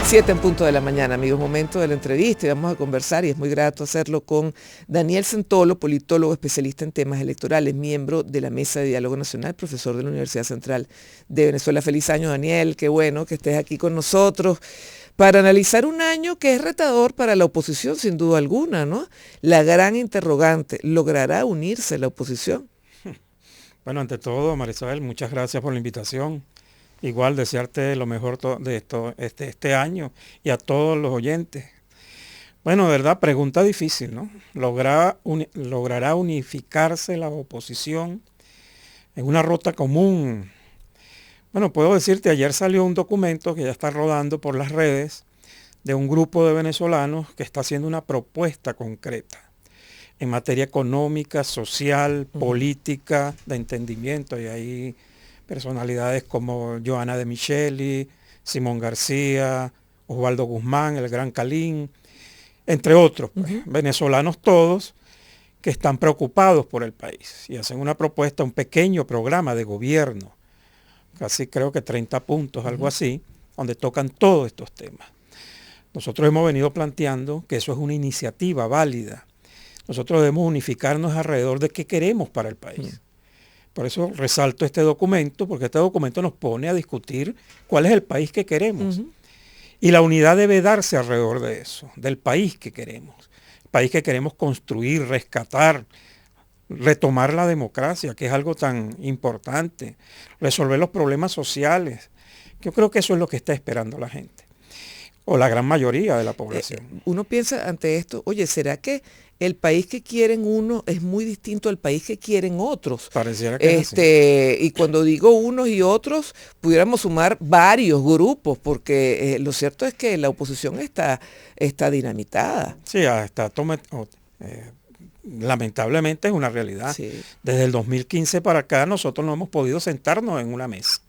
7:00 a.m, amigos, momento de la entrevista y vamos a conversar y es muy grato hacerlo con Daniel Centolo, politólogo especialista en temas electorales, miembro de la Mesa de Diálogo Nacional, profesor de la Universidad Central de Venezuela. Feliz año, Daniel, qué bueno que estés aquí con nosotros para analizar un año que es retador para la oposición, sin duda alguna, ¿no? La gran interrogante, ¿logrará unirse la oposición? Bueno, ante todo, Marisabel, muchas gracias por la invitación. Igual desearte lo mejor de este año y a todos los oyentes. Bueno, de verdad, pregunta difícil, ¿no? ¿Logrará unificarse la oposición en una ruta común? Bueno, puedo decirte, ayer salió un documento que ya está rodando por las redes de un grupo de venezolanos que está haciendo una propuesta concreta en materia económica, social, política, de entendimiento, y ahí personalidades como Joana de Micheli, Simón García, Osvaldo Guzmán, el Gran Calín, entre otros, venezolanos todos que están preocupados por el país y hacen una propuesta, un pequeño programa de gobierno, casi creo que 30 puntos, algo así, donde tocan todos estos temas. Nosotros hemos venido planteando que eso es una iniciativa válida. Nosotros debemos unificarnos alrededor de qué queremos para el país. Por eso resalto este documento, porque este documento nos pone a discutir cuál es el país que queremos. Y la unidad debe darse alrededor de eso, del país que queremos. El país que queremos construir, rescatar, retomar la democracia, que es algo tan importante, resolver los problemas sociales. Yo creo que eso es lo que está esperando la gente, o la gran mayoría de la población. Uno piensa ante esto, oye, ¿será que el país que quieren unos es muy distinto al país que quieren otros? Pareciera que es así. Y cuando digo unos y otros, pudiéramos sumar varios grupos, porque lo cierto es que la oposición está dinamitada. Sí, lamentablemente es una realidad. Sí. Desde el 2015 para acá nosotros no hemos podido sentarnos en una mesa.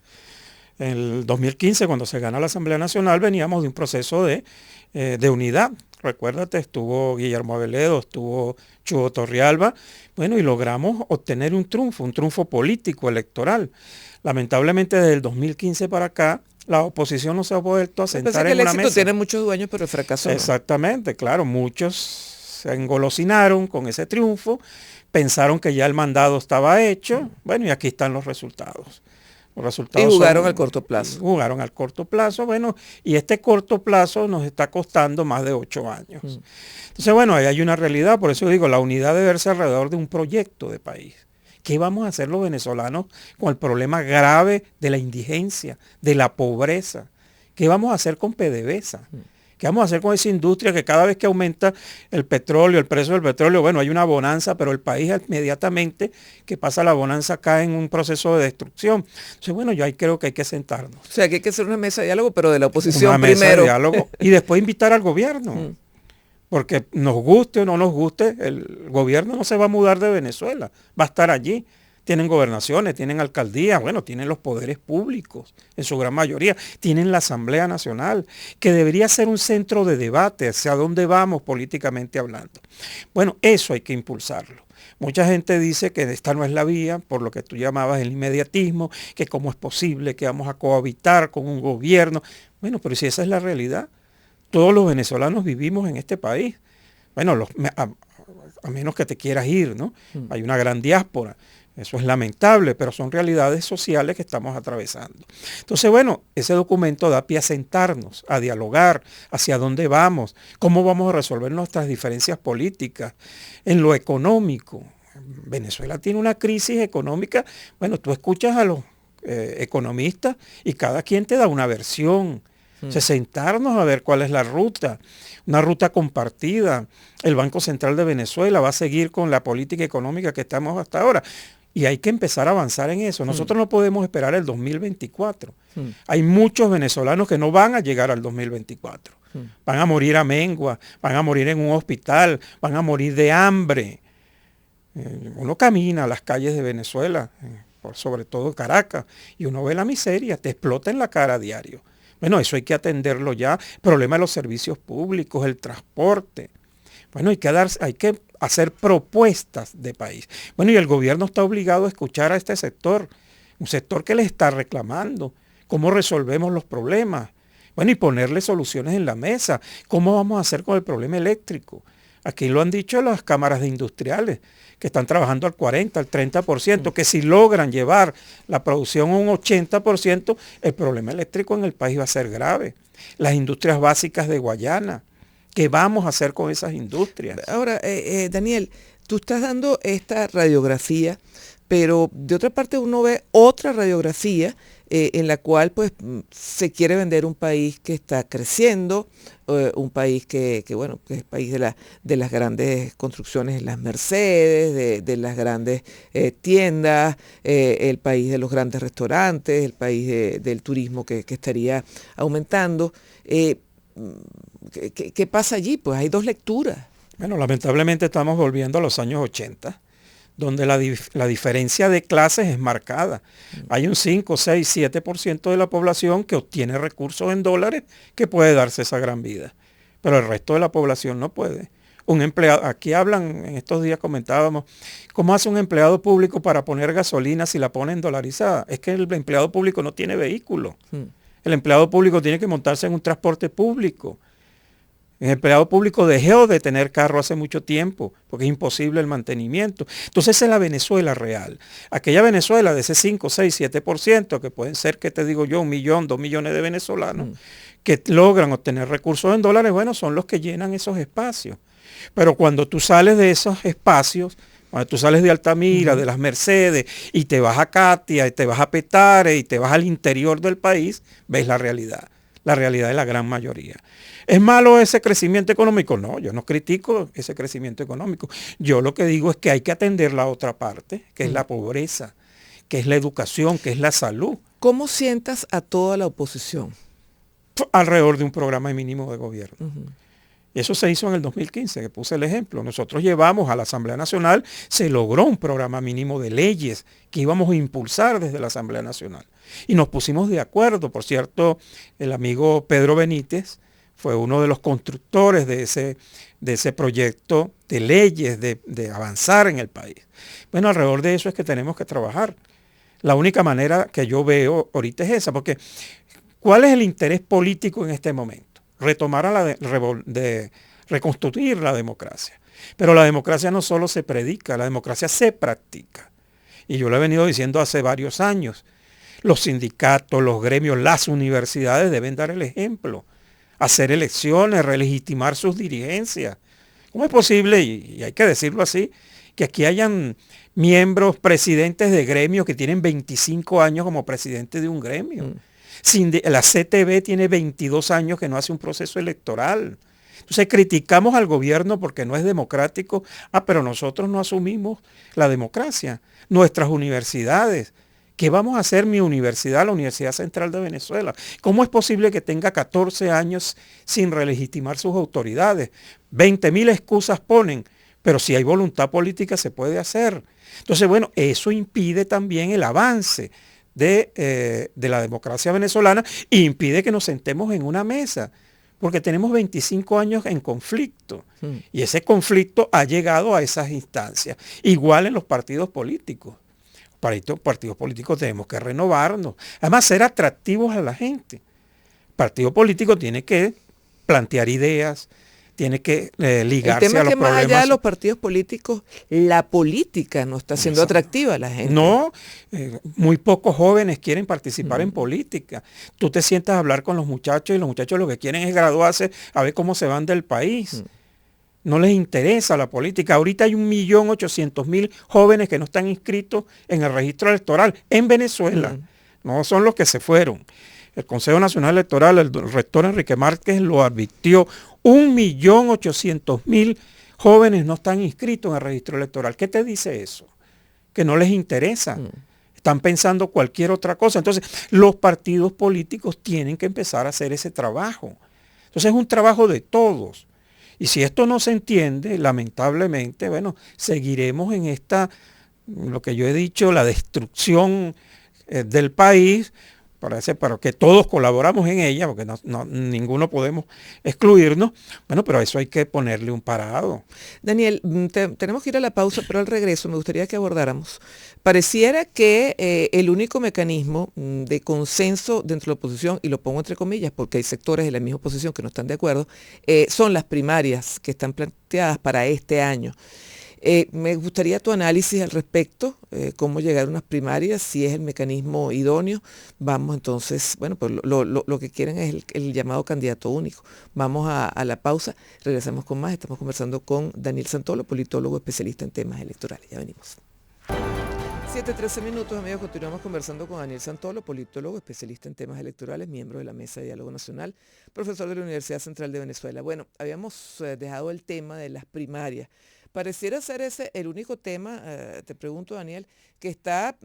En el 2015, cuando se gana la Asamblea Nacional, veníamos de un proceso de unidad. Recuérdate, estuvo Guillermo Aveledo, estuvo Chugo Torrealba, bueno, y logramos obtener un triunfo político, electoral. Lamentablemente, desde el 2015 para acá, la oposición no se ha vuelto a sentar en una mesa. El éxito tiene muchos dueños, pero el fracaso Exactamente, claro, muchos se engolosinaron con ese triunfo, pensaron que ya el mandado estaba hecho, bueno, y aquí están los resultados. Y jugaron al corto plazo. Jugaron al corto plazo, bueno, y este corto plazo nos está costando más de 8 años. Entonces, bueno, ahí hay una realidad, por eso digo, la unidad debe verse alrededor de un proyecto de país. ¿Qué vamos a hacer los venezolanos con el problema grave de la indigencia, de la pobreza? ¿Qué vamos a hacer con PDVSA? ¿Qué vamos a hacer con esa industria que cada vez que aumenta el petróleo, el precio del petróleo, bueno, hay una bonanza, pero el país inmediatamente que pasa la bonanza cae en un proceso de destrucción? Entonces, bueno, yo ahí creo que hay que sentarnos. O sea, que hay que hacer una mesa de diálogo, pero de la oposición una primero. Mesa de diálogo y después invitar al gobierno. Porque nos guste o no nos guste, el gobierno no se va a mudar de Venezuela, va a estar allí. Tienen gobernaciones, tienen alcaldías, bueno, tienen los poderes públicos en su gran mayoría, tienen la Asamblea Nacional, que debería ser un centro de debate hacia dónde vamos políticamente hablando. Bueno, eso hay que impulsarlo. Mucha gente dice que esta no es la vía, por lo que tú llamabas el inmediatismo, que cómo es posible que vamos a cohabitar con un gobierno. Bueno, pero si esa es la realidad, todos los venezolanos vivimos en este país. Bueno, a menos que te quieras ir, ¿no? Hay una gran diáspora. Eso es lamentable, pero son realidades sociales que estamos atravesando. Entonces, bueno, ese documento da pie a sentarnos, a dialogar hacia dónde vamos, cómo vamos a resolver nuestras diferencias políticas, en lo económico. Venezuela tiene una crisis económica. Bueno, tú escuchas a los economistas y cada quien te da una versión. Sentarnos a ver cuál es la ruta, una ruta compartida. El Banco Central de Venezuela va a seguir con la política económica que estamos hasta ahora. Y hay que empezar a avanzar en eso. Nosotros no podemos esperar el 2024. Hay muchos venezolanos que no van a llegar al 2024. Van a morir a mengua, van a morir en un hospital, van a morir de hambre. Uno camina a las calles de Venezuela, sobre todo Caracas, y uno ve la miseria, te explota en la cara a diario. Bueno, eso hay que atenderlo ya. El problema de los servicios públicos, el transporte. Bueno, hay que hacer propuestas de país. Bueno, y el gobierno está obligado a escuchar a este sector, un sector que le está reclamando cómo resolvemos los problemas, Bueno, y ponerle soluciones en la mesa. ¿Cómo vamos a hacer con el problema eléctrico? Aquí lo han dicho las cámaras de industriales, que están trabajando al 40, al 30%, que si logran llevar la producción a un 80%, el problema eléctrico en el país va a ser grave. Las industrias básicas de Guayana, ¿qué vamos a hacer con esas industrias? Ahora, Daniel, tú estás dando esta radiografía, pero de otra parte uno ve otra radiografía en la cual pues se quiere vender un país que está creciendo, un país que es el país de las grandes construcciones, las Mercedes, de las grandes tiendas, el país de los grandes restaurantes, el país del turismo que estaría aumentando. ¿Qué pasa allí? Pues hay dos lecturas. Bueno, lamentablemente estamos volviendo a los años 80, donde la diferencia de clases es marcada. Hay un 5, 6, 7% de la población que obtiene recursos en dólares que puede darse esa gran vida, pero el resto de la población no puede. Un empleado, aquí hablan, en estos días comentábamos, ¿cómo hace un empleado público para poner gasolina si la pone en dolarizada? Es que el empleado público no tiene vehículo. El empleado público tiene que montarse en un transporte público. El empleado público dejó de tener carro hace mucho tiempo, porque es imposible el mantenimiento. Entonces esa es la Venezuela real. Aquella Venezuela de ese 5, 6, 7%, que pueden ser, que te digo yo, 1 millón, 2 millones de venezolanos, que logran obtener recursos en dólares, bueno, son los que llenan esos espacios. Pero cuando tú sales de esos espacios, cuando tú sales de Altamira, de las Mercedes, y te vas a Catia, y te vas a Petare, y te vas al interior del país, ves la realidad de la gran mayoría. ¿Es malo ese crecimiento económico? No, yo no critico ese crecimiento económico. Yo lo que digo es que hay que atender la otra parte, que es la pobreza, que es la educación, que es la salud. ¿Cómo sientas a toda la oposición? Alrededor de un programa mínimo de gobierno. Eso se hizo en el 2015, que puse el ejemplo. Nosotros llevamos a la Asamblea Nacional, se logró un programa mínimo de leyes que íbamos a impulsar desde la Asamblea Nacional. Y nos pusimos de acuerdo. Por cierto, el amigo Pedro Benítez fue uno de los constructores de ese proyecto de leyes, de avanzar en el país. Bueno, alrededor de eso es que tenemos que trabajar. La única manera que yo veo ahorita es esa, porque ¿cuál es el interés político en este momento? Retomar reconstruir la democracia. Pero la democracia no solo se predica, la democracia se practica. Y yo lo he venido diciendo hace varios años. Los sindicatos, los gremios, las universidades deben dar el ejemplo. Hacer elecciones, relegitimar sus dirigencias. ¿Cómo es posible, y hay que decirlo así, que aquí hayan miembros, presidentes de gremios que tienen 25 años como presidente de un gremio? La CTB tiene 22 años que no hace un proceso electoral. Entonces criticamos al gobierno porque no es democrático. Pero nosotros no asumimos la democracia. Nuestras universidades. ¿Qué vamos a hacer mi universidad, la Universidad Central de Venezuela? ¿Cómo es posible que tenga 14 años sin relegitimar sus autoridades? 20.000 excusas ponen, pero si hay voluntad política se puede hacer. Entonces, bueno, eso impide también el avance de la democracia venezolana e impide que nos sentemos en una mesa, porque tenemos 25 años en conflicto y ese conflicto ha llegado a esas instancias. Igual en los partidos políticos. Para estos partidos políticos tenemos que renovarnos, además ser atractivos a la gente. El partido político tiene que plantear ideas, tiene que ligarse a los problemas. El tema es que más allá de los partidos políticos, la política no está siendo atractiva a la gente. No, muy pocos jóvenes quieren participar en política. Tú te sientas a hablar con los muchachos y los muchachos lo que quieren es graduarse a ver cómo se van del país. No les interesa la política. Ahorita hay 1.800.000 jóvenes que no están inscritos en el registro electoral en Venezuela. No son los que se fueron. El Consejo Nacional Electoral, el rector Enrique Márquez lo advirtió. 1.800.000 jóvenes no están inscritos en el registro electoral. ¿Qué te dice eso? Que no les interesa. Están pensando cualquier otra cosa. Entonces, los partidos políticos tienen que empezar a hacer ese trabajo. Entonces, es un trabajo de todos. Y si esto no se entiende, lamentablemente, bueno, seguiremos en lo que yo he dicho, la destrucción del país, pero que todos colaboramos en ella, porque ninguno podemos excluirnos, bueno, pero a eso hay que ponerle un parado. Daniel, tenemos que ir a la pausa, pero al regreso me gustaría que abordáramos. Pareciera que el único mecanismo de consenso dentro de la oposición, y lo pongo entre comillas porque hay sectores de la misma oposición que no están de acuerdo, son las primarias que están planteadas para este año. Me gustaría tu análisis al respecto, cómo llegar a unas primarias, si es el mecanismo idóneo. Vamos entonces, bueno, pues lo que quieren es el llamado candidato único. Vamos a la pausa, regresamos con más. Estamos conversando con Daniel Santolo, politólogo especialista en temas electorales. Ya venimos. 7:13 minutos, amigos, continuamos conversando con Daniel Santolo, politólogo, especialista en temas electorales, miembro de la Mesa de Diálogo Nacional, profesor de la Universidad Central de Venezuela. Bueno, habíamos dejado el tema de las primarias. Pareciera ser ese el único tema, te pregunto, Daniel, que está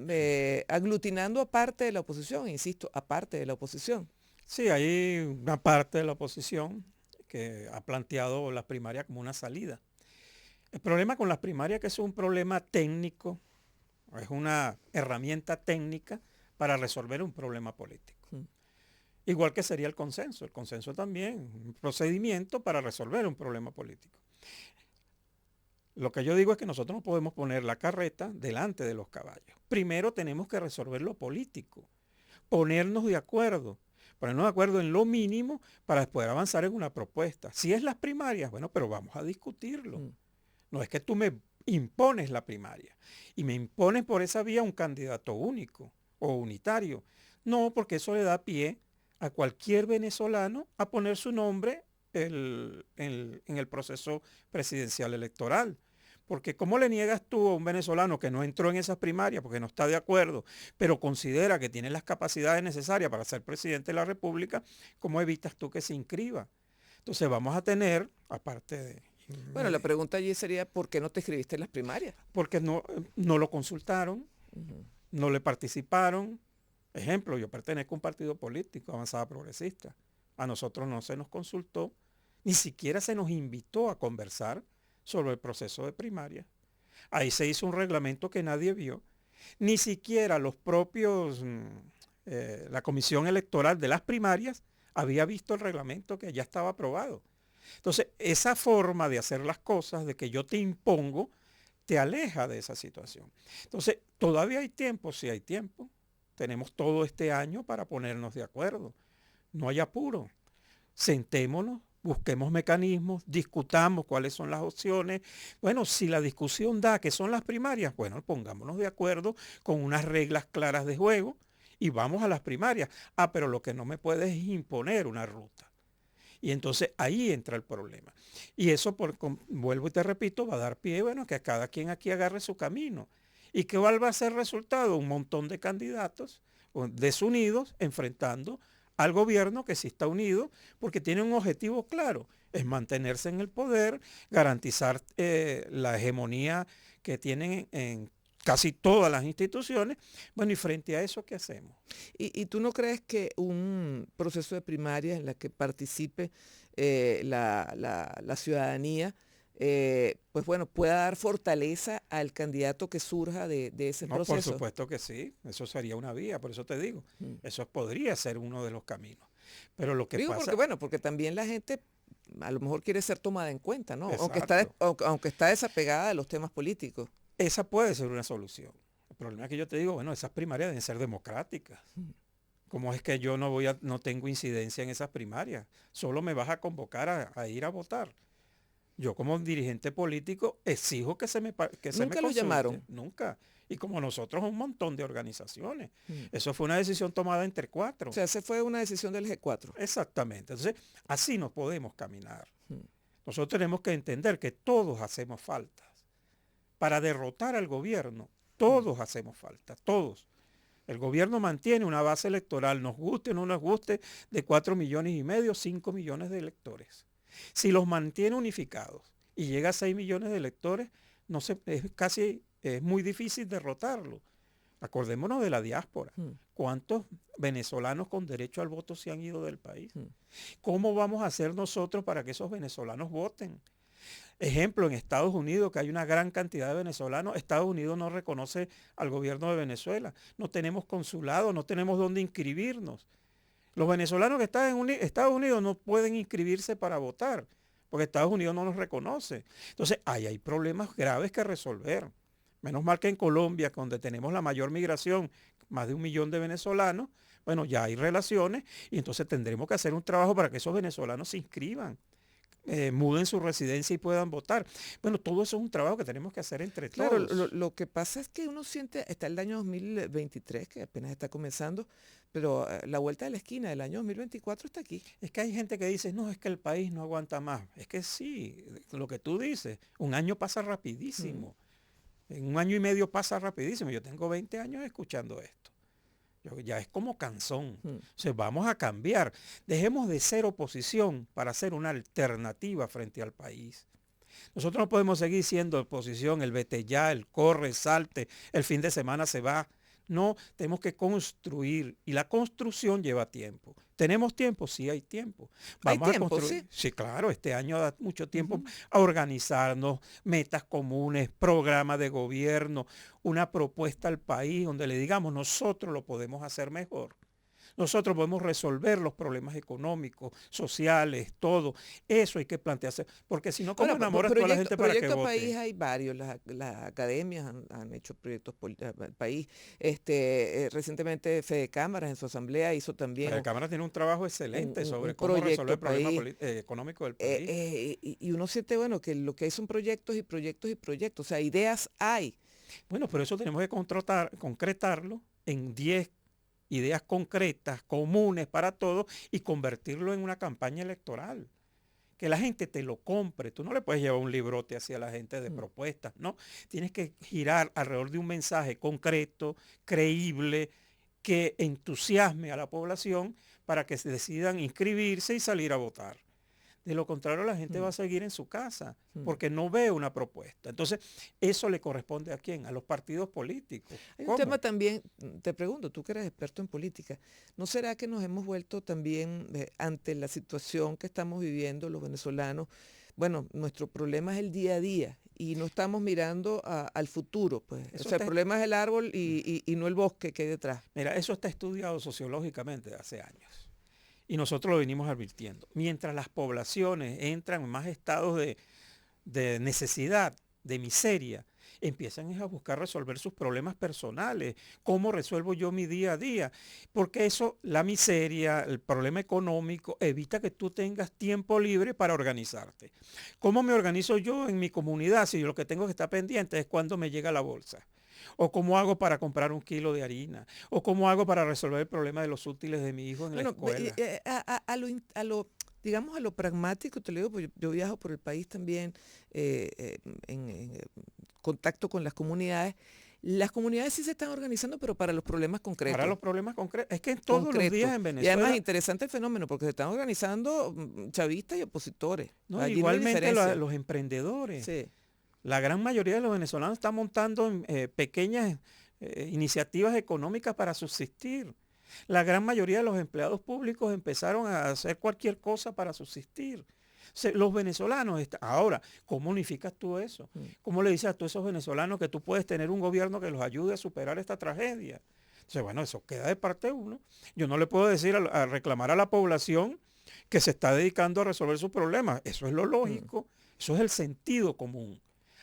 aglutinando a parte de la oposición, insisto, a parte de la oposición. Sí, hay una parte de la oposición que ha planteado las primarias como una salida. El problema con las primarias es que es un problema técnico, es una herramienta técnica para resolver un problema político. Igual que sería el consenso. El consenso también, un procedimiento para resolver un problema político. Lo que yo digo es que nosotros no podemos poner la carreta delante de los caballos. Primero tenemos que resolver lo político, ponernos de acuerdo en lo mínimo para después avanzar en una propuesta. Si es las primarias, bueno, pero vamos a discutirlo. No es que tú me impones la primaria y me impones por esa vía un candidato único o unitario. No, porque eso le da pie a cualquier venezolano a poner su nombre en el proceso presidencial electoral. Porque ¿cómo le niegas tú a un venezolano que no entró en esas primarias porque no está de acuerdo, pero considera que tiene las capacidades necesarias para ser presidente de la República? ¿Cómo evitas tú que se inscriba? Entonces vamos a tener, aparte de... Bueno, la pregunta allí sería, ¿por qué no te inscribiste en las primarias? Porque no lo consultaron, no le participaron. Ejemplo, yo pertenezco a un partido político, Avanzada Progresista. A nosotros no se nos consultó, ni siquiera se nos invitó a conversar sobre el proceso de primaria. Ahí se hizo un reglamento que nadie vio. Ni siquiera los propios, la comisión electoral de las primarias había visto el reglamento que ya estaba aprobado. Entonces, esa forma de hacer las cosas, de que yo te impongo, te aleja de esa situación. Entonces, todavía hay tiempo, sí hay tiempo. Tenemos todo este año para ponernos de acuerdo. No hay apuro. Sentémonos, busquemos mecanismos, discutamos cuáles son las opciones. Bueno, si la discusión da que son las primarias, bueno, pongámonos de acuerdo con unas reglas claras de juego y vamos a las primarias. Pero lo que no me puedes es imponer una ruta. Y entonces ahí entra el problema. Y eso, vuelvo y te repito, va a dar pie, bueno, que cada quien aquí agarre su camino. ¿Y qué va a ser el resultado? Un montón de candidatos desunidos enfrentando al gobierno que sí está unido porque tiene un objetivo claro, es mantenerse en el poder, garantizar la hegemonía que tienen en casi todas las instituciones. Bueno, y frente a eso, ¿qué hacemos? ¿Y tú no crees que un proceso de primaria en la que participe la ciudadanía, pues bueno, pueda dar fortaleza al candidato que surja de ese proceso? Por supuesto que sí, eso sería una vía, por eso te digo, eso podría ser uno de los caminos. Pero lo que pasa... Porque también la gente a lo mejor quiere ser tomada en cuenta, ¿no? Exacto. Aunque está desapegada de los temas políticos. Esa puede ser una solución. El problema es que yo te digo, bueno, esas primarias deben ser democráticas. ¿Cómo es que yo no tengo incidencia en esas primarias? Solo me vas a convocar a ir a votar. Yo como dirigente político exijo que se me consulte. ¿Nunca lo llamaron? Nunca. Y como nosotros un montón de organizaciones. Eso fue una decisión tomada entre 4. O sea, esa fue una decisión del G4. Exactamente. Entonces, así no podemos caminar. Nosotros tenemos que entender que todos hacemos falta. Para derrotar al gobierno, todos hacemos falta, todos. El gobierno mantiene una base electoral, nos guste o no nos guste, de 4,5 millones, 5 millones de electores. Si los mantiene unificados y llega a 6 millones de electores, es muy difícil derrotarlo. Acordémonos de la diáspora. ¿Cuántos venezolanos con derecho al voto se han ido del país? ¿Cómo vamos a hacer nosotros para que esos venezolanos voten? Ejemplo, en Estados Unidos, que hay una gran cantidad de venezolanos, Estados Unidos no reconoce al gobierno de Venezuela. No tenemos consulado, no tenemos dónde inscribirnos. Los venezolanos que están en Estados Unidos no pueden inscribirse para votar, porque Estados Unidos no los reconoce. Entonces, ahí hay problemas graves que resolver. Menos mal que en Colombia, donde tenemos la mayor migración, más de 1 millón de venezolanos, bueno, ya hay relaciones y entonces tendremos que hacer un trabajo para que esos venezolanos se inscriban, muden su residencia y puedan votar. Bueno, todo eso es un trabajo que tenemos que hacer entre Claro, todos. lo que pasa es que uno siente, está el año 2023, que apenas está comenzando, pero la vuelta de la esquina del año 2024 está aquí. Es que hay gente que dice, no, es que el país no aguanta más. Es que sí, lo que tú dices, un año pasa rapidísimo. En 1 año y medio pasa rapidísimo. Yo tengo 20 años escuchando esto. Ya es como canzón. O sea, vamos a cambiar. Dejemos de ser oposición para ser una alternativa frente al país. Nosotros no podemos seguir siendo oposición, el vete ya, el corre, salte, el fin de semana se va. No, tenemos que construir y la construcción lleva tiempo. ¿Tenemos tiempo? Sí, hay tiempo. Vamos a construir. Sí, claro, este año da mucho tiempo a organizarnos, metas comunes, programas de gobierno, una propuesta al país donde le digamos nosotros lo podemos hacer mejor. Nosotros podemos resolver los problemas económicos, sociales, todo. Eso hay que plantearse, porque si no, ¿cómo enamoras a toda la gente para que Proyecto vote? País hay varios, las academias han hecho proyectos país. Recientemente Fede Cámaras en su asamblea hizo también La Cámara tiene un trabajo excelente sobre un cómo resolver el proyecto problema país. económico del país. Y uno siente, bueno, que lo que hay son proyectos y proyectos y proyectos, o sea, ideas hay. Bueno, por eso tenemos que concretarlo en 10 ideas concretas, comunes para todos y convertirlo en una campaña electoral. Que la gente te lo compre. Tú no le puedes llevar un librote hacia la gente de propuestas, ¿no? Tienes que girar alrededor de un mensaje concreto, creíble, que entusiasme a la población para que se decidan inscribirse y salir a votar. De lo contrario, la gente va a seguir en su casa porque no ve una propuesta. Entonces, eso le corresponde ¿a quién? A los partidos políticos. Hay un tema también, te pregunto, tú que eres experto en política, ¿no será que nos hemos vuelto también ante la situación que estamos viviendo los venezolanos? Bueno, nuestro problema es el día a día y no estamos mirando al futuro. Pues. O sea, el problema es el árbol y no el bosque que hay detrás. Mira, eso está estudiado sociológicamente hace años. Y nosotros lo venimos advirtiendo. Mientras las poblaciones entran en más estados de necesidad, de miseria, empiezan a buscar resolver sus problemas personales. ¿Cómo resuelvo yo mi día a día? Porque eso, la miseria, el problema económico, evita que tú tengas tiempo libre para organizarte. ¿Cómo me organizo yo en mi comunidad si yo lo que tengo que estar pendiente es cuando me llega la bolsa? ¿O cómo hago para comprar 1 kilo de harina? ¿O cómo hago para resolver el problema de los útiles de mi hijo en la escuela? Digamos a lo pragmático, te lo digo, porque yo viajo por el país también en contacto con las comunidades. Las comunidades sí se están organizando, pero para los problemas concretos. Para los problemas concretos. Es que en todos los días en Venezuela. Y además es interesante el fenómeno, porque se están organizando chavistas y opositores. No, igualmente los emprendedores. Sí. La gran mayoría de los venezolanos están montando pequeñas iniciativas económicas para subsistir. La gran mayoría de los empleados públicos empezaron a hacer cualquier cosa para subsistir. O sea, los venezolanos, ahora, ¿cómo unificas tú eso? ¿Cómo le dices a todos esos venezolanos que tú puedes tener un gobierno que los ayude a superar esta tragedia? Entonces, bueno, eso queda de parte uno. Yo no le puedo decir a reclamar a la población que se está dedicando a resolver sus problemas. Eso es lo lógico, eso es el sentido común.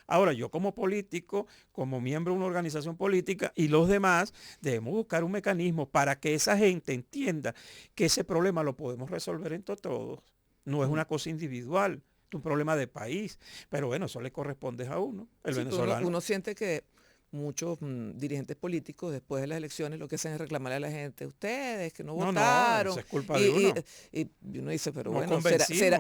Ahora, yo como político, como miembro de una organización política y los demás, debemos buscar un mecanismo para que esa gente entienda que ese problema lo podemos resolver entre todos. No es una cosa individual, es un problema de país. Pero bueno, eso le corresponde a uno, el venezolano. Uno siente que muchos dirigentes políticos después de las elecciones lo que hacen es reclamarle a la gente, ustedes que no votaron. No, eso es culpa de uno. Y uno dice, pero no bueno,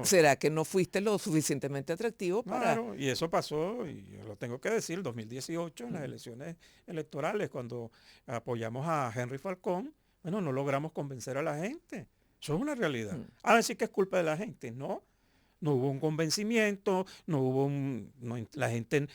¿será que no fuiste lo suficientemente atractivo para...? Claro, y eso pasó, y yo lo tengo que decir, el 2018 en las elecciones electorales, cuando apoyamos a Henry Falcón, bueno, no logramos convencer a la gente. Eso es una realidad. A decir que es culpa de la gente, no. No hubo un convencimiento, la gente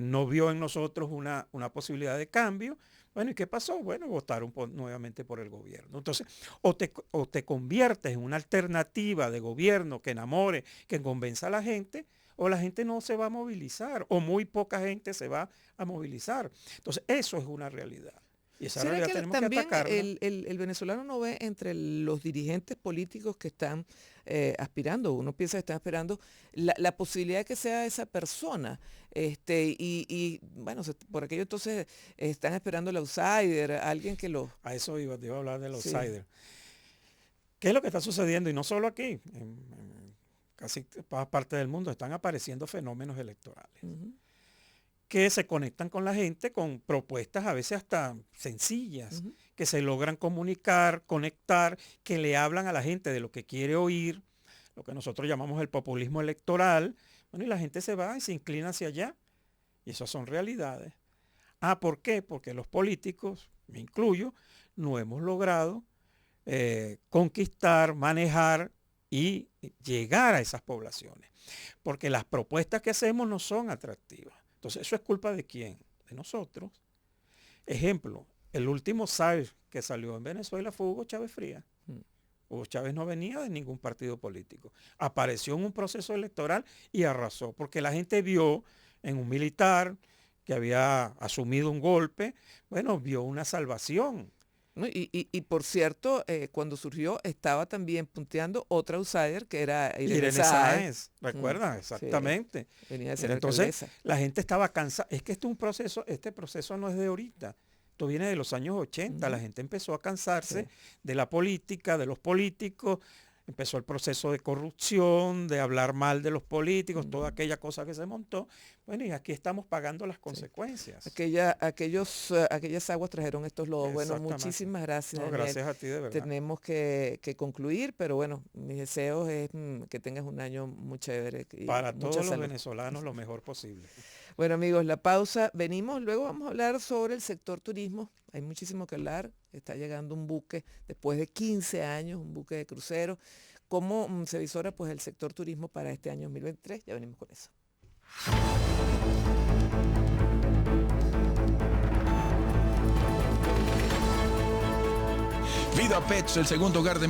no vio en nosotros una posibilidad de cambio. Bueno, ¿y qué pasó? Bueno, votaron nuevamente por el gobierno. Entonces, o te conviertes en una alternativa de gobierno que enamore, que convenza a la gente, o la gente no se va a movilizar, o muy poca gente se va a movilizar. Entonces, eso es una realidad. Y esa ¿Será realidad que tenemos que también atacarla? el venezolano no ve entre los dirigentes políticos que están aspirando, uno piensa que están esperando la posibilidad de que sea esa persona, y bueno, por aquello entonces están esperando el outsider, alguien que lo... A eso iba, te iba a hablar del Sí. outsider. ¿Qué es lo que está sucediendo? Y no solo aquí, en casi todas partes del mundo están apareciendo fenómenos electorales. Que se conectan con la gente con propuestas a veces hasta sencillas, que se logran comunicar, conectar, que le hablan a la gente de lo que quiere oír, lo que nosotros llamamos el populismo electoral. Bueno, y la gente se va y se inclina hacia allá. Y esas son realidades. ¿Por qué? Porque los políticos, me incluyo, no hemos logrado conquistar, manejar y llegar a esas poblaciones. Porque las propuestas que hacemos no son atractivas. Entonces, ¿eso es culpa de quién? De nosotros. Ejemplo, el último outsider que salió en Venezuela fue Hugo Chávez Frías. Hugo Chávez no venía de ningún partido político. Apareció en un proceso electoral y arrasó, porque la gente vio en un militar que había asumido un golpe, bueno, vio una salvación. ¿No? Y por cierto, cuando surgió estaba también punteando otra outsider que era Irene Sáenz. ¿Recuerdan? Exactamente. Sí, venía de ser Entonces, alcaldesa. la gente estaba cansada. Es que este proceso no es de ahorita. Esto viene de los años 80. La gente empezó a cansarse de la política, de los políticos. Empezó el proceso de corrupción, de hablar mal de los políticos, toda aquella cosa que se montó. Bueno, y aquí estamos pagando las consecuencias. Aquellas aguas trajeron estos lodos. Bueno, muchísimas gracias. No, gracias a ti, de verdad. Tenemos que concluir, pero bueno, mis deseos es que tengas un año muy chévere. Y para todos los salud. venezolanos lo mejor posible. Bueno, amigos, la pausa. Venimos, luego vamos a hablar sobre el sector turismo. Hay muchísimo que hablar. Está llegando un buque después de 15 años, un buque de crucero. ¿Cómo se visora pues el sector turismo para este año 2023? Ya venimos con eso. Vida Pets, el segundo hogar de